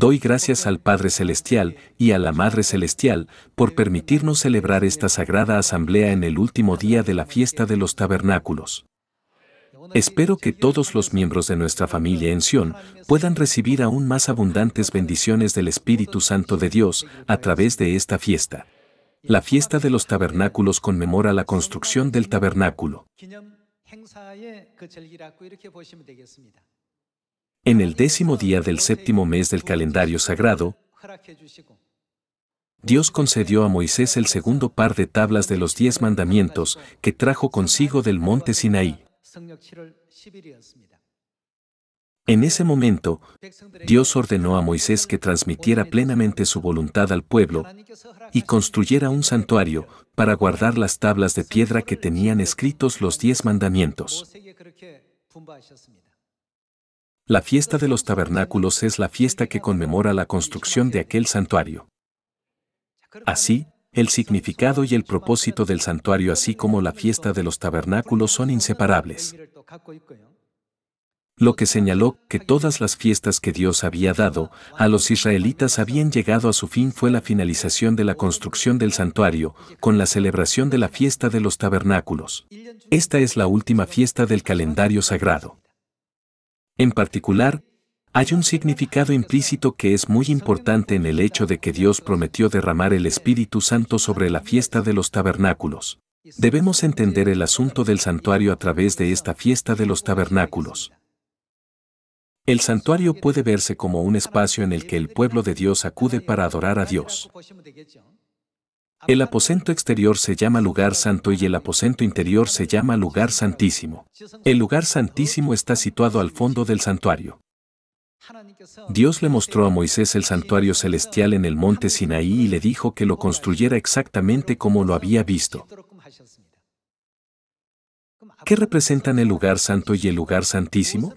Doy gracias al Padre Celestial y a la Madre Celestial por permitirnos celebrar esta sagrada asamblea en el último día de la fiesta de los tabernáculos. Espero que todos los miembros de nuestra familia en Sion puedan recibir aún más abundantes bendiciones del Espíritu Santo de Dios a través de esta fiesta. La fiesta de los tabernáculos conmemora la construcción del tabernáculo. En el 10º día del 7º mes del calendario sagrado, Dios concedió a Moisés el segundo par de tablas de los 10 mandamientos que trajo consigo del monte Sinaí. En ese momento, Dios ordenó a Moisés que transmitiera plenamente su voluntad al pueblo y construyera un santuario para guardar las tablas de piedra que tenían escritos los 10 mandamientos. La fiesta de los tabernáculos es la fiesta que conmemora la construcción de aquel santuario. Así, el significado y el propósito del santuario así como la fiesta de los tabernáculos son inseparables. Lo que señaló que todas las fiestas que Dios había dado a los israelitas habían llegado a su fin fue la finalización de la construcción del santuario, con la celebración de la fiesta de los tabernáculos. Esta es la última fiesta del calendario sagrado. En particular, hay un significado implícito que es muy importante en el hecho de que Dios prometió derramar el Espíritu Santo sobre la fiesta de los tabernáculos. Debemos entender el asunto del santuario a través de esta fiesta de los tabernáculos. El santuario puede verse como un espacio en el que el pueblo de Dios acude para adorar a Dios. El aposento exterior se llama lugar santo y el aposento interior se llama lugar santísimo. El lugar santísimo está situado al fondo del santuario. Dios le mostró a Moisés el santuario celestial en el monte Sinaí y le dijo que lo construyera exactamente como lo había visto. ¿Qué representan el lugar santo y el lugar santísimo?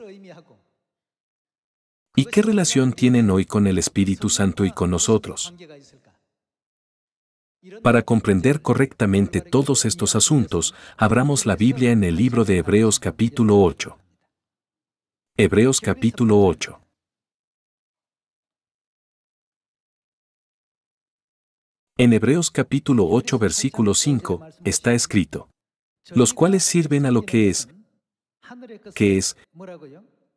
¿Y qué relación tienen hoy con el Espíritu Santo y con nosotros? Para comprender correctamente todos estos asuntos, abramos la Biblia en el libro de Hebreos capítulo 8. Hebreos capítulo 8. En Hebreos capítulo 8 versículo 5, está escrito: los cuales sirven a lo que es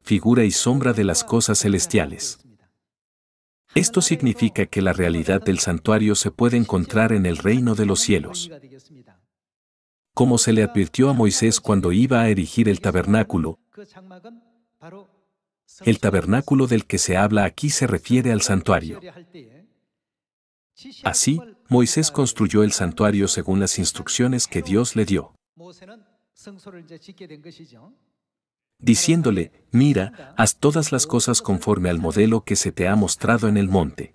figura y sombra de las cosas celestiales. Esto significa que la realidad del santuario se puede encontrar en el reino de los cielos. Como se le advirtió a Moisés cuando iba a erigir el tabernáculo del que se habla aquí se refiere al santuario. Así, Moisés construyó el santuario según las instrucciones que Dios le dio, diciéndole: mira, haz todas las cosas conforme al modelo que se te ha mostrado en el monte.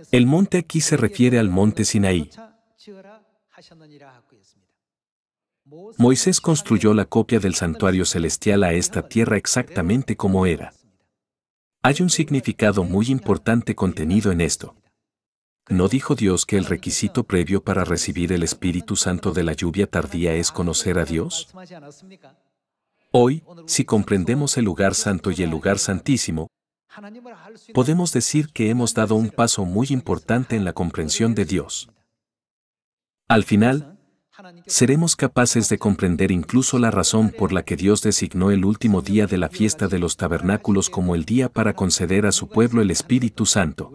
El monte aquí se refiere al monte Sinaí. Moisés construyó la copia del santuario celestial a esta tierra exactamente como era. Hay un significado muy importante contenido en esto. ¿No dijo Dios que el requisito previo para recibir el Espíritu Santo de la lluvia tardía es conocer a Dios? Hoy, si comprendemos el lugar santo y el lugar santísimo, podemos decir que hemos dado un paso muy importante en la comprensión de Dios. Al final, seremos capaces de comprender incluso la razón por la que Dios designó el último día de la fiesta de los tabernáculos como el día para conceder a su pueblo el Espíritu Santo.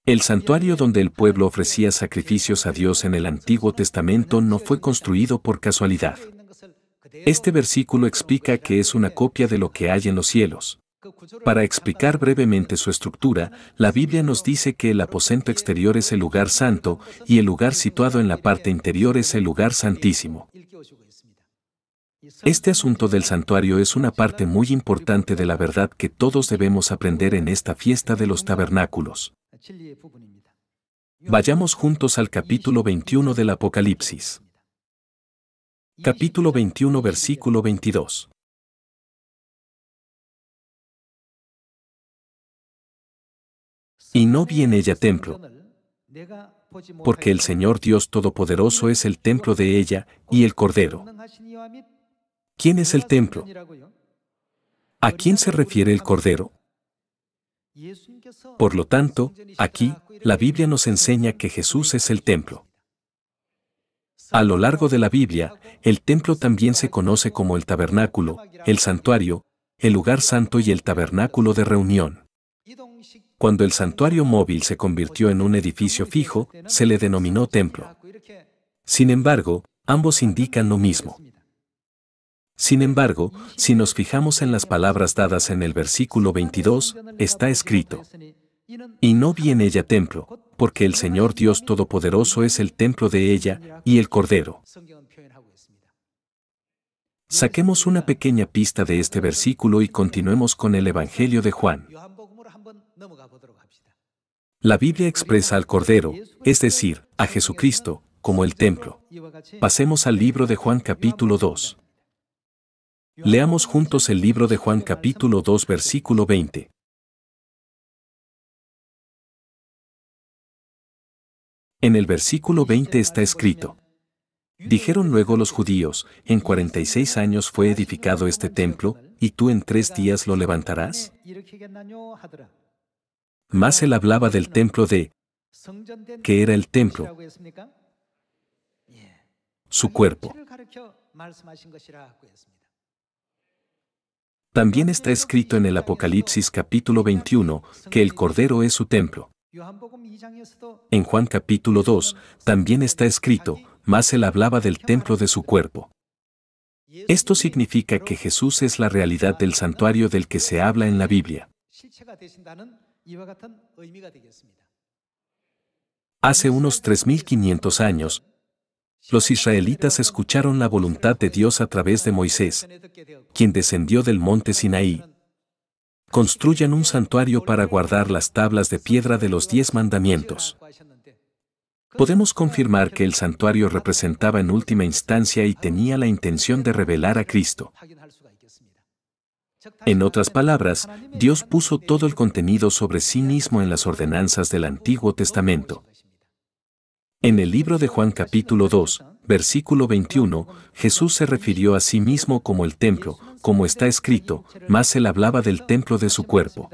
El santuario donde el pueblo ofrecía sacrificios a Dios en el Antiguo Testamento no fue construido por casualidad. Este versículo explica que es una copia de lo que hay en los cielos. Para explicar brevemente su estructura, la Biblia nos dice que el aposento exterior es el lugar santo y el lugar situado en la parte interior es el lugar santísimo. Este asunto del santuario es una parte muy importante de la verdad que todos debemos aprender en esta fiesta de los tabernáculos. Vayamos juntos al capítulo 21 del Apocalipsis. Capítulo 21 versículo 22. Y no vi en ella templo, porque el Señor Dios Todopoderoso es el templo de ella y el Cordero. ¿Quién es el templo? ¿A quién se refiere el Cordero? Por lo tanto, aquí, la Biblia nos enseña que Jesús es el templo. A lo largo de la Biblia, el templo también se conoce como el tabernáculo, el santuario, el lugar santo y el tabernáculo de reunión. Cuando el santuario móvil se convirtió en un edificio fijo, se le denominó templo. Sin embargo, ambos indican lo mismo. Sin embargo, si nos fijamos en las palabras dadas en el versículo 22, está escrito: y no vi en ella templo, porque el Señor Dios Todopoderoso es el templo de ella, y el Cordero. Saquemos una pequeña pista de este versículo y continuemos con el Evangelio de Juan. La Biblia expresa al Cordero, es decir, a Jesucristo, como el templo. Pasemos al libro de Juan capítulo 2. Leamos juntos el libro de Juan capítulo 2 versículo 20. En el versículo 20 está escrito: dijeron luego los judíos, en 46 años fue edificado este templo, ¿y tú en 3 días lo levantarás? Mas él hablaba del templo de... ¿Qué era el templo? Su cuerpo. También está escrito en el Apocalipsis capítulo 21, que el Cordero es su templo. En Juan capítulo 2, también está escrito, mas él hablaba del templo de su cuerpo. Esto significa que Jesús es la realidad del santuario del que se habla en la Biblia. Hace unos 3500 años, los israelitas escucharon la voluntad de Dios a través de Moisés, quien descendió del monte Sinaí. Construyan un santuario para guardar las tablas de piedra de los 10 mandamientos. Podemos confirmar que el santuario representaba en última instancia y tenía la intención de revelar a Cristo. En otras palabras, Dios puso todo el contenido sobre sí mismo en las ordenanzas del Antiguo Testamento. En el libro de Juan capítulo 2, versículo 21, Jesús se refirió a sí mismo como el templo, como está escrito, mas él hablaba del templo de su cuerpo.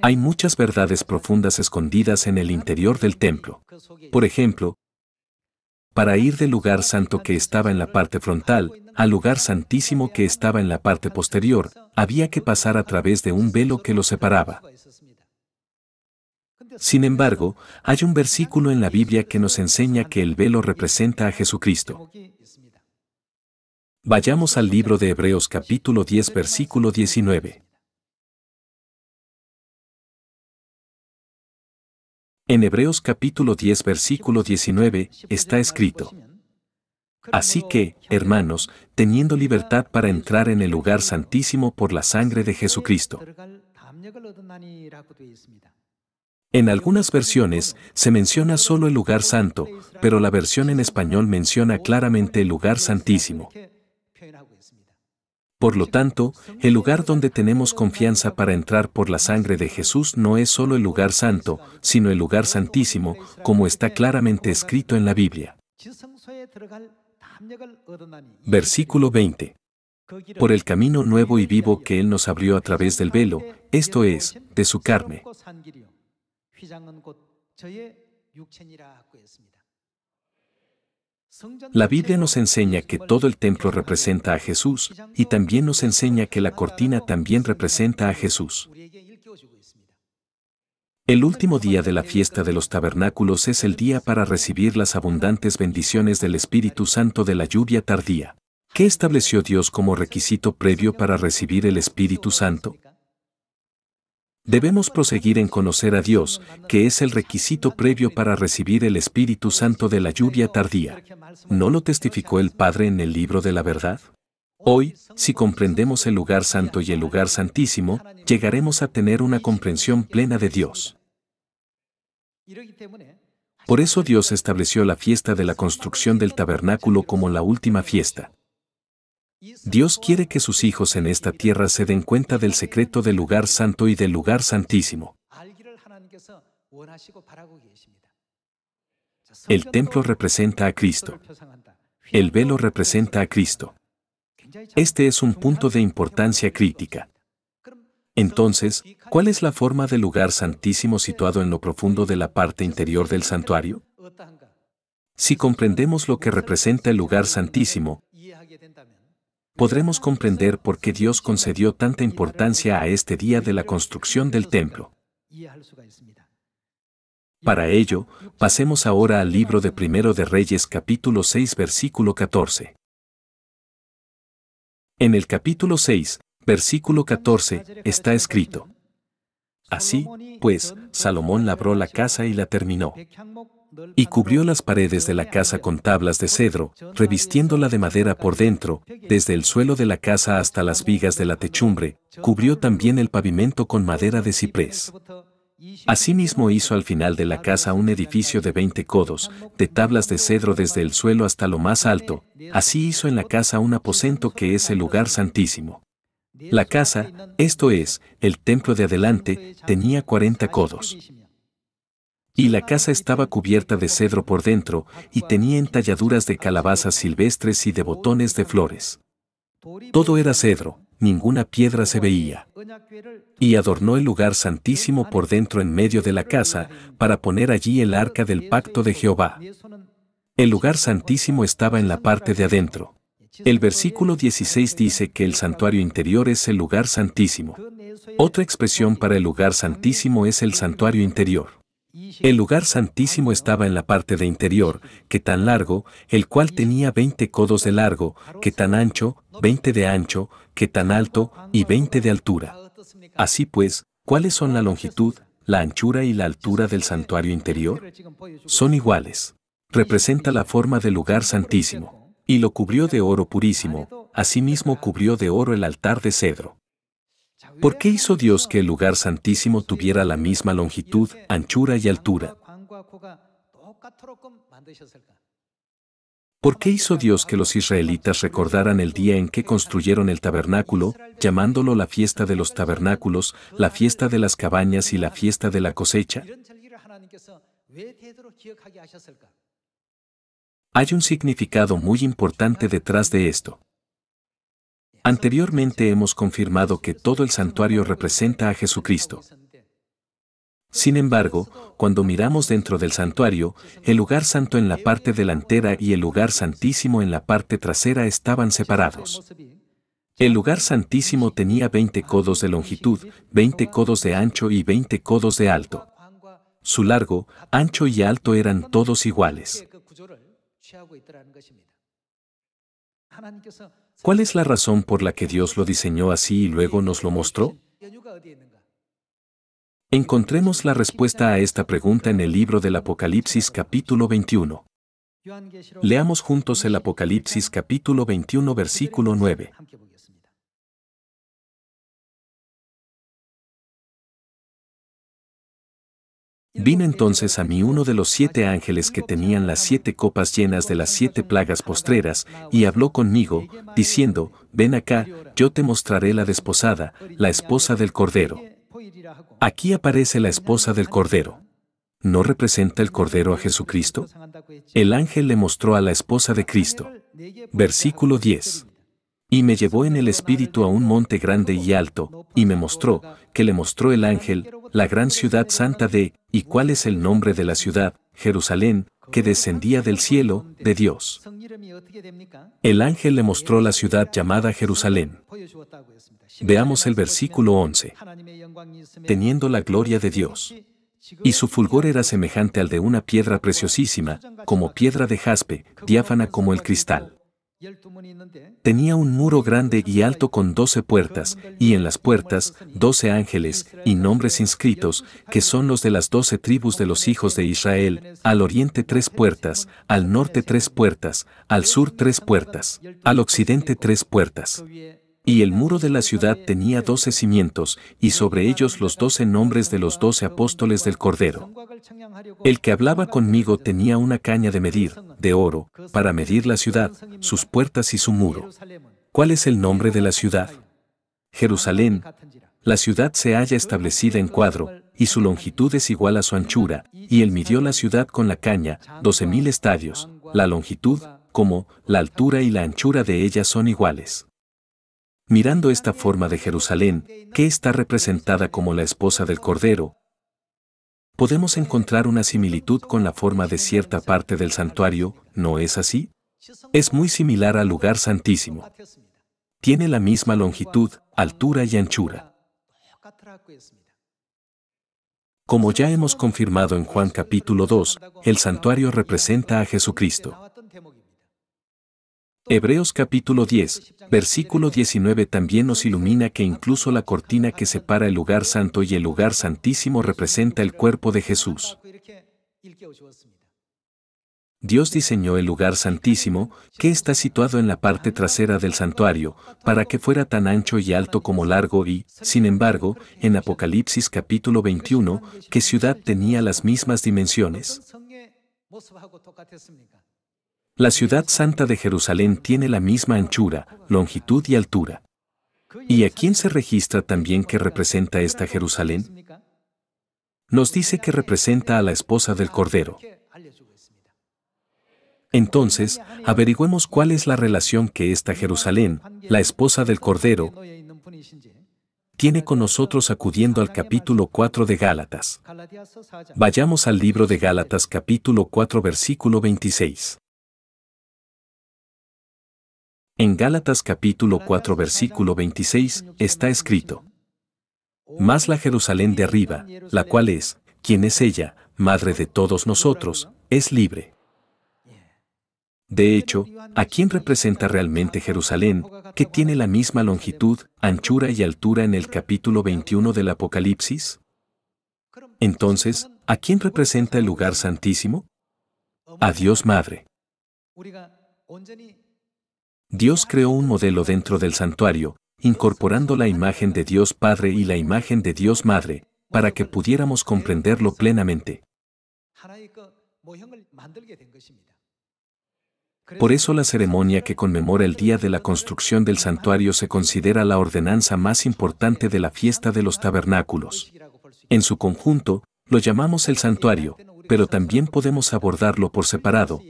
Hay muchas verdades profundas escondidas en el interior del templo. Por ejemplo, para ir del lugar santo que estaba en la parte frontal al lugar santísimo que estaba en la parte posterior, había que pasar a través de un velo que lo separaba. Sin embargo, hay un versículo en la Biblia que nos enseña que el velo representa a Jesucristo. Vayamos al libro de Hebreos capítulo 10 versículo 19. En Hebreos capítulo 10 versículo 19 está escrito: así que, hermanos, teniendo libertad para entrar en el lugar santísimo por la sangre de Jesucristo. En algunas versiones se menciona solo el lugar santo, pero la versión en español menciona claramente el lugar santísimo. Por lo tanto, el lugar donde tenemos confianza para entrar por la sangre de Jesús no es solo el lugar santo, sino el lugar santísimo, como está claramente escrito en la Biblia. Versículo 20. Por el camino nuevo y vivo que Él nos abrió a través del velo, esto es, de su carne. La Biblia nos enseña que todo el templo representa a Jesús, y también nos enseña que la cortina también representa a Jesús. El último día de la fiesta de los tabernáculos es el día para recibir las abundantes bendiciones del Espíritu Santo de la lluvia tardía. ¿Qué estableció Dios como requisito previo para recibir el Espíritu Santo? Debemos proseguir en conocer a Dios, que es el requisito previo para recibir el Espíritu Santo de la lluvia tardía. ¿No lo testificó el Padre en el libro de la verdad? Hoy, si comprendemos el lugar santo y el lugar santísimo, llegaremos a tener una comprensión plena de Dios. Por eso Dios estableció la fiesta de la construcción del tabernáculo como la última fiesta. Dios quiere que sus hijos en esta tierra se den cuenta del secreto del lugar santo y del lugar santísimo. El templo representa a Cristo. El velo representa a Cristo. Este es un punto de importancia crítica. Entonces, ¿cuál es la forma del lugar santísimo situado en lo profundo de la parte interior del santuario? Si comprendemos lo que representa el lugar santísimo, podremos comprender por qué Dios concedió tanta importancia a este día de la construcción del templo. Para ello, pasemos ahora al libro de Primero de Reyes capítulo 6 versículo 14. En el capítulo 6, versículo 14, está escrito: Así, pues, Salomón labró la casa y la terminó. Y cubrió las paredes de la casa con tablas de cedro, revistiéndola de madera por dentro, desde el suelo de la casa hasta las vigas de la techumbre, cubrió también el pavimento con madera de ciprés. Asimismo hizo al final de la casa un edificio de 20 codos, de tablas de cedro desde el suelo hasta lo más alto. Así hizo en la casa un aposento que es el lugar santísimo. La casa, esto es, el templo de adelante, tenía 40 codos. Y la casa estaba cubierta de cedro por dentro, y tenía entalladuras de calabazas silvestres y de botones de flores. Todo era cedro, ninguna piedra se veía. Y adornó el lugar santísimo por dentro en medio de la casa, para poner allí el arca del pacto de Jehová. El lugar santísimo estaba en la parte de adentro. El versículo 16 dice que el santuario interior es el lugar santísimo. Otra expresión para el lugar santísimo es el santuario interior. El lugar santísimo estaba en la parte de interior, que tan largo, el cual tenía 20 codos de largo, que tan ancho, 20 de ancho, que tan alto, y 20 de altura. Así pues, ¿cuáles son la longitud, la anchura y la altura del santuario interior? Son iguales. Representa la forma del lugar santísimo. Y lo cubrió de oro purísimo, asimismo cubrió de oro el altar de cedro. ¿Por qué hizo Dios que el lugar santísimo tuviera la misma longitud, anchura y altura? ¿Por qué hizo Dios que los israelitas recordaran el día en que construyeron el tabernáculo, llamándolo la fiesta de los tabernáculos, la fiesta de las cabañas y la fiesta de la cosecha? Hay un significado muy importante detrás de esto. Anteriormente hemos confirmado que todo el santuario representa a Jesucristo. Sin embargo, cuando miramos dentro del santuario, el lugar santo en la parte delantera y el lugar santísimo en la parte trasera estaban separados. El lugar santísimo tenía 20 codos de longitud, 20 codos de ancho y 20 codos de alto. Su largo, ancho y alto eran todos iguales. ¿Cuál es la razón por la que Dios lo diseñó así y luego nos lo mostró? Encontremos la respuesta a esta pregunta en el libro del Apocalipsis capítulo 21. Leamos juntos el Apocalipsis capítulo 21 versículo 9. Vino entonces a mí uno de los 7 ángeles que tenían las 7 copas llenas de las 7 plagas postreras, y habló conmigo, diciendo: Ven acá, yo te mostraré la desposada, la esposa del Cordero. Aquí aparece la esposa del Cordero. ¿No representa el Cordero a Jesucristo? El ángel le mostró a la esposa de Cristo. Versículo 10. Y me llevó en el espíritu a un monte grande y alto, y me mostró, que le mostró el ángel, la gran ciudad santa ¿y cuál es el nombre de la ciudad? Jerusalén, que descendía del cielo, de Dios. El ángel le mostró la ciudad llamada Jerusalén. Veamos el versículo 11. Teniendo la gloria de Dios. Y su fulgor era semejante al de una piedra preciosísima, como piedra de jaspe, diáfana como el cristal. Tenía un muro grande y alto con 12 puertas, y en las puertas 12 ángeles, y nombres inscritos, que son los de las 12 tribus de los hijos de Israel: al oriente 3 puertas, al norte 3 puertas, al sur 3 puertas, al occidente 3 puertas. Y el muro de la ciudad tenía 12 cimientos, y sobre ellos los 12 nombres de los 12 apóstoles del Cordero. El que hablaba conmigo tenía una caña de medir, de oro, para medir la ciudad, sus puertas y su muro. ¿Cuál es el nombre de la ciudad? Jerusalén. La ciudad se halla establecida en cuadro, y su longitud es igual a su anchura, y él midió la ciudad con la caña, 12.000 estadios. La longitud, como la altura y la anchura de ella son iguales. Mirando esta forma de Jerusalén, que está representada como la esposa del Cordero, podemos encontrar una similitud con la forma de cierta parte del santuario, ¿no es así? Es muy similar al lugar santísimo. Tiene la misma longitud, altura y anchura. Como ya hemos confirmado en Juan capítulo 2, el santuario representa a Jesucristo. Hebreos capítulo 10, versículo 19 también nos ilumina que incluso la cortina que separa el lugar santo y el lugar santísimo representa el cuerpo de Jesús. Dios diseñó el lugar santísimo, que está situado en la parte trasera del santuario, para que fuera tan ancho y alto como largo y, sin embargo, en Apocalipsis capítulo 21, ¿qué ciudad tenía las mismas dimensiones? La ciudad santa de Jerusalén tiene la misma anchura, longitud y altura. ¿Y a quién se registra también que representa esta Jerusalén? Nos dice que representa a la esposa del Cordero. Entonces, averigüemos cuál es la relación que esta Jerusalén, la esposa del Cordero, tiene con nosotros acudiendo al capítulo 4 de Gálatas. Vayamos al libro de Gálatas capítulo 4 versículo 26. En Gálatas capítulo 4 versículo 26 está escrito: Mas la Jerusalén de arriba, la cual es, ¿quién es ella?, madre de todos nosotros, es libre. De hecho, ¿a quién representa realmente Jerusalén, que tiene la misma longitud, anchura y altura en el capítulo 21 del Apocalipsis? Entonces, ¿a quién representa el lugar santísimo? A Dios Madre. Dios creó un modelo dentro del santuario, incorporando la imagen de Dios Padre y la imagen de Dios Madre, para que pudiéramos comprenderlo plenamente. Por eso la ceremonia que conmemora el día de la construcción del santuario se considera la ordenanza más importante de la fiesta de los tabernáculos. En su conjunto, lo llamamos el santuario, pero también podemos abordarlo por separado.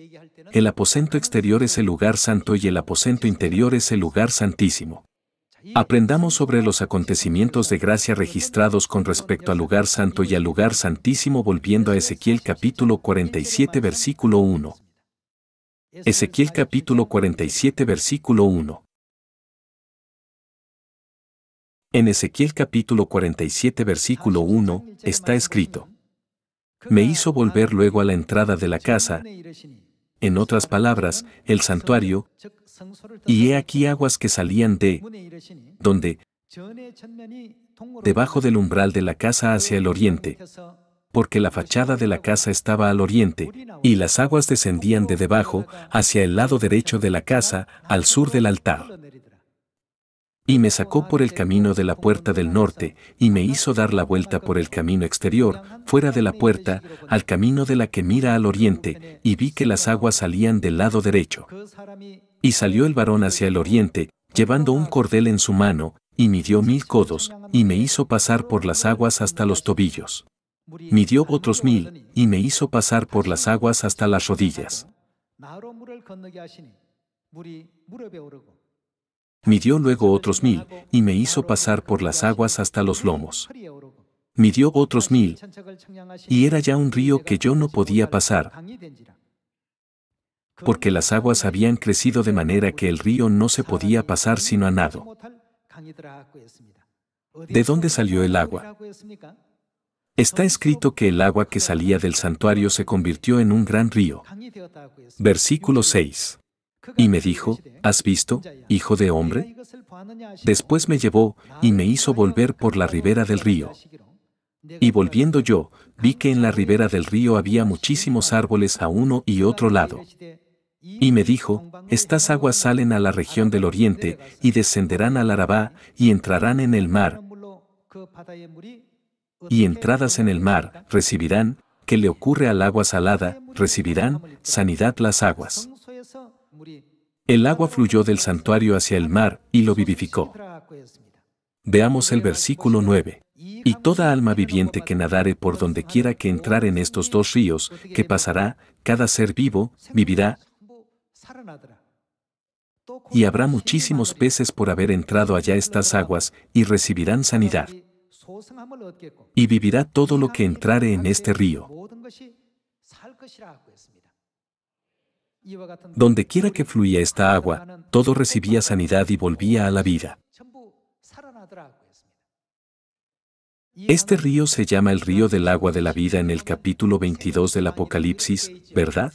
El aposento exterior es el lugar santo y el aposento interior es el lugar santísimo. Aprendamos sobre los acontecimientos de gracia registrados con respecto al lugar santo y al lugar santísimo volviendo a Ezequiel capítulo 47 versículo 1. Ezequiel capítulo 47 versículo 1. En Ezequiel capítulo 47 versículo 1 está escrito: Me hizo volver luego a la entrada de la casa, en otras palabras, el santuario, y he aquí aguas que salían donde, debajo del umbral de la casa hacia el oriente, porque la fachada de la casa estaba al oriente, y las aguas descendían de debajo, hacia el lado derecho de la casa, al sur del altar. Y me sacó por el camino de la puerta del norte, y me hizo dar la vuelta por el camino exterior, fuera de la puerta, al camino de la que mira al oriente, y vi que las aguas salían del lado derecho. Y salió el varón hacia el oriente, llevando un cordel en su mano, y midió 1000 codos, y me hizo pasar por las aguas hasta los tobillos. Midió otros 1000, y me hizo pasar por las aguas hasta las rodillas. Midió luego otros 1000, y me hizo pasar por las aguas hasta los lomos. Midió otros 1000, y era ya un río que yo no podía pasar, porque las aguas habían crecido de manera que el río no se podía pasar sino a nado. ¿De dónde salió el agua? Está escrito que el agua que salía del santuario se convirtió en un gran río. Versículo 6. Y me dijo: ¿Has visto, hijo de hombre? Después me llevó, y me hizo volver por la ribera del río. Y volviendo yo, vi que en la ribera del río había muchísimos árboles a uno y otro lado. Y me dijo: Estas aguas salen a la región del oriente, y descenderán al Arabá, y entrarán en el mar. Y entradas en el mar, recibirán, ¿qué le ocurre al agua salada? Recibirán, sanidad las aguas. El agua fluyó del santuario hacia el mar, y lo vivificó. Veamos el versículo 9. Y toda alma viviente que nadare por donde quiera que entrar en estos dos ríos, que pasará, cada ser vivo, vivirá. Y habrá muchísimos peces por haber entrado allá estas aguas, y recibirán sanidad. Y vivirá todo lo que entrare en este río. Donde quiera que fluía esta agua, todo recibía sanidad y volvía a la vida. Este río se llama el río del agua de la vida en el capítulo 22 del Apocalipsis, ¿verdad?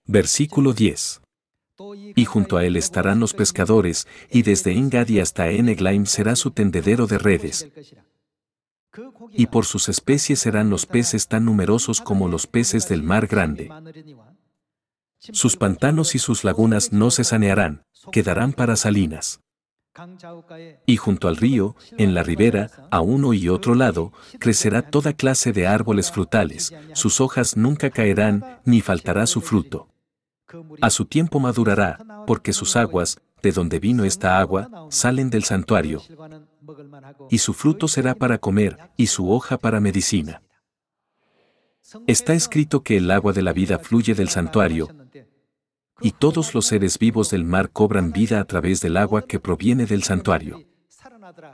Versículo 10. Y junto a él estarán los pescadores, y desde En-Gadi hasta En-Eglaim será su tendedero de redes. Y por sus especies serán los peces tan numerosos como los peces del mar grande. Sus pantanos y sus lagunas no se sanearán, quedarán para salinas. Y junto al río, en la ribera, a uno y otro lado, crecerá toda clase de árboles frutales, sus hojas nunca caerán, ni faltará su fruto. A su tiempo madurará, porque sus aguas, de donde vino esta agua, salen del santuario. Y su fruto será para comer, y su hoja para medicina. Está escrito que el agua de la vida fluye del santuario, y todos los seres vivos del mar cobran vida a través del agua que proviene del santuario.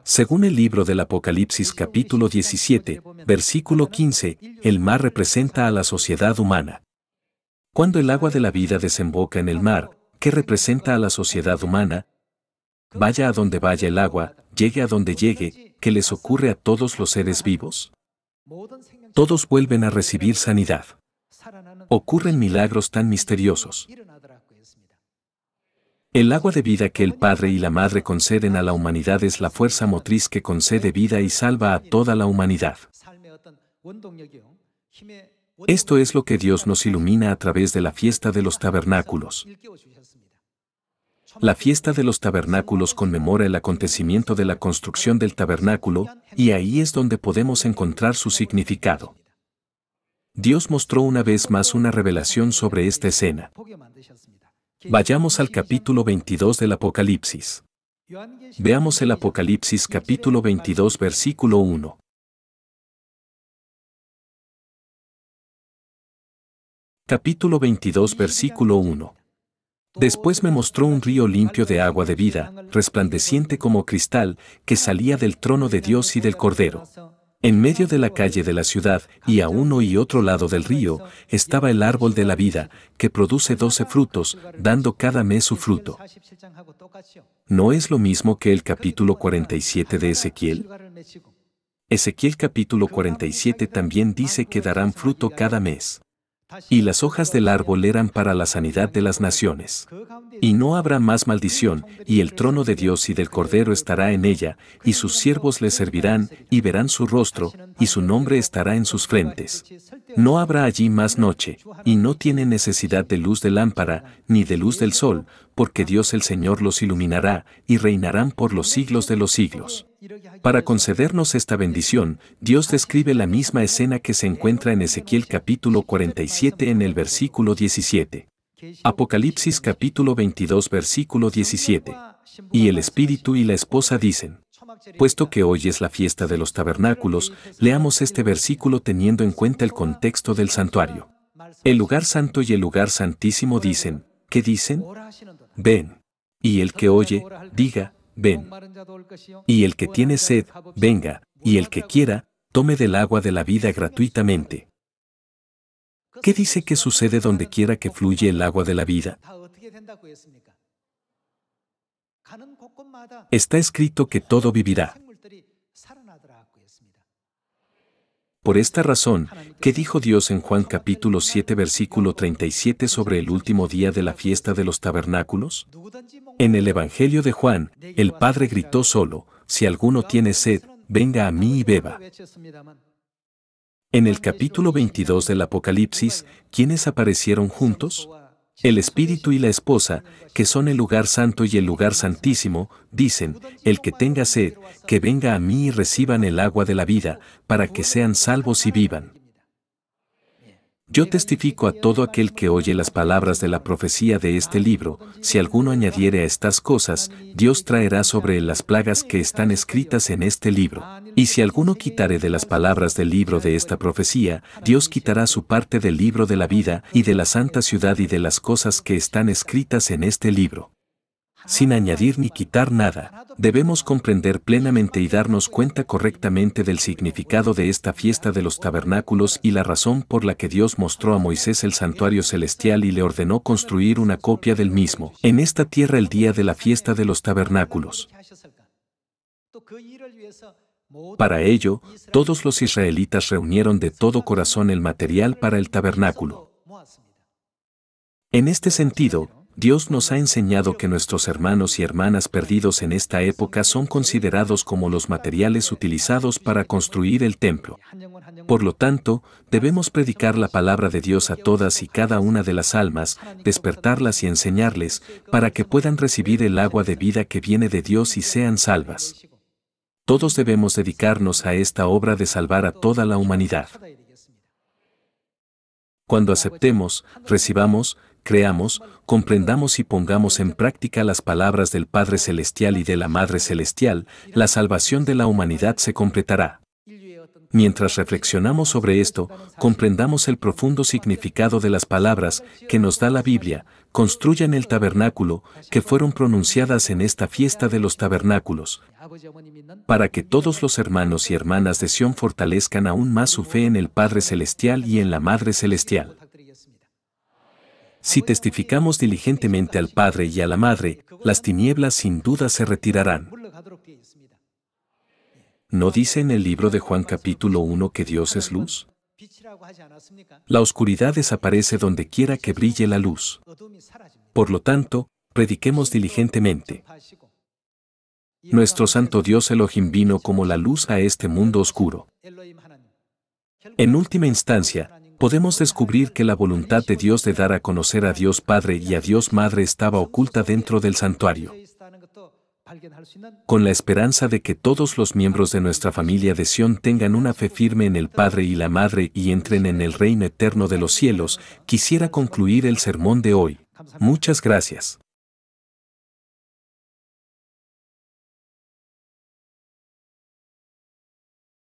Según el libro del Apocalipsis capítulo 17, versículo 15, el mar representa a la sociedad humana. Cuando el agua de la vida desemboca en el mar, ¿qué representa a la sociedad humana? Vaya a donde vaya el agua, llegue a donde llegue, ¿qué les ocurre a todos los seres vivos? Todos vuelven a recibir sanidad. Ocurren milagros tan misteriosos. El agua de vida que el Padre y la Madre conceden a la humanidad es la fuerza motriz que concede vida y salva a toda la humanidad. Esto es lo que Dios nos ilumina a través de la fiesta de los tabernáculos. La fiesta de los tabernáculos conmemora el acontecimiento de la construcción del tabernáculo, y ahí es donde podemos encontrar su significado. Dios mostró una vez más una revelación sobre esta escena. Vayamos al capítulo 22 del Apocalipsis. Veamos el Apocalipsis capítulo 22 versículo 1. Capítulo 22 versículo 1. Después me mostró un río limpio de agua de vida, resplandeciente como cristal, que salía del trono de Dios y del Cordero. En medio de la calle de la ciudad, y a uno y otro lado del río, estaba el árbol de la vida, que produce 12 frutos, dando cada mes su fruto. ¿No es lo mismo que el capítulo 47 de Ezequiel? Ezequiel capítulo 47 también dice que darán fruto cada mes. Y las hojas del árbol eran para la sanidad de las naciones. Y no habrá más maldición, y el trono de Dios y del Cordero estará en ella, y sus siervos le servirán, y verán su rostro, y su nombre estará en sus frentes. No habrá allí más noche, y no tienen necesidad de luz de lámpara, ni de luz del sol, porque Dios el Señor los iluminará, y reinarán por los siglos de los siglos. Para concedernos esta bendición, Dios describe la misma escena que se encuentra en Ezequiel capítulo 47 en el versículo 17. Apocalipsis capítulo 22 versículo 17. Y el Espíritu y la esposa dicen. Puesto que hoy es la fiesta de los tabernáculos, leamos este versículo teniendo en cuenta el contexto del santuario. El lugar santo y el lugar santísimo dicen, ¿qué dicen? Ven. Y el que oye, diga, ven. Y el que tiene sed, venga, y el que quiera, tome del agua de la vida gratuitamente. ¿Qué dice que sucede donde quiera que fluye el agua de la vida? Está escrito que todo vivirá. Por esta razón, ¿qué dijo Dios en Juan capítulo 7 versículo 37 sobre el último día de la fiesta de los tabernáculos? En el Evangelio de Juan, el Padre gritó solo, si alguno tiene sed, venga a mí y beba. En el capítulo 22 del Apocalipsis, ¿quiénes aparecieron juntos? El Espíritu y la esposa, que son el lugar santo y el lugar santísimo, dicen, el que tenga sed, que venga a mí y reciban el agua de la vida, para que sean salvos y vivan. Yo testifico a todo aquel que oye las palabras de la profecía de este libro, si alguno añadiere a estas cosas, Dios traerá sobre él las plagas que están escritas en este libro. Y si alguno quitare de las palabras del libro de esta profecía, Dios quitará su parte del libro de la vida y de la santa ciudad y de las cosas que están escritas en este libro. sin añadir ni quitar nada. Debemos comprender plenamente y darnos cuenta correctamente del significado de esta fiesta de los tabernáculos y la razón por la que Dios mostró a Moisés el santuario celestial y le ordenó construir una copia del mismo en esta tierra el día de la fiesta de los tabernáculos. Para ello, todos los israelitas reunieron de todo corazón el material para el tabernáculo. En este sentido, Dios nos ha enseñado que nuestros hermanos y hermanas perdidos en esta época son considerados como los materiales utilizados para construir el templo. Por lo tanto, debemos predicar la palabra de Dios a todas y cada una de las almas, despertarlas y enseñarles, para que puedan recibir el agua de vida que viene de Dios y sean salvas. Todos debemos dedicarnos a esta obra de salvar a toda la humanidad. Cuando aceptemos, recibamos, creamos, comprendamos y pongamos en práctica las palabras del Padre Celestial y de la Madre Celestial, la salvación de la humanidad se completará. Mientras reflexionamos sobre esto, comprendamos el profundo significado de las palabras que nos da la Biblia, construyan el tabernáculo, que fueron pronunciadas en esta fiesta de los tabernáculos, para que todos los hermanos y hermanas de Sión fortalezcan aún más su fe en el Padre Celestial y en la Madre Celestial. Si testificamos diligentemente al Padre y a la Madre, las tinieblas sin duda se retirarán. ¿No dice en el libro de Juan capítulo 1 que Dios es luz? La oscuridad desaparece donde quiera que brille la luz. Por lo tanto, prediquemos diligentemente. Nuestro santo Dios Elohim vino como la luz a este mundo oscuro. En última instancia, podemos descubrir que la voluntad de Dios de dar a conocer a Dios Padre y a Dios Madre estaba oculta dentro del santuario. Con la esperanza de que todos los miembros de nuestra familia de Sión tengan una fe firme en el Padre y la Madre y entren en el reino eterno de los cielos, quisiera concluir el sermón de hoy. Muchas gracias.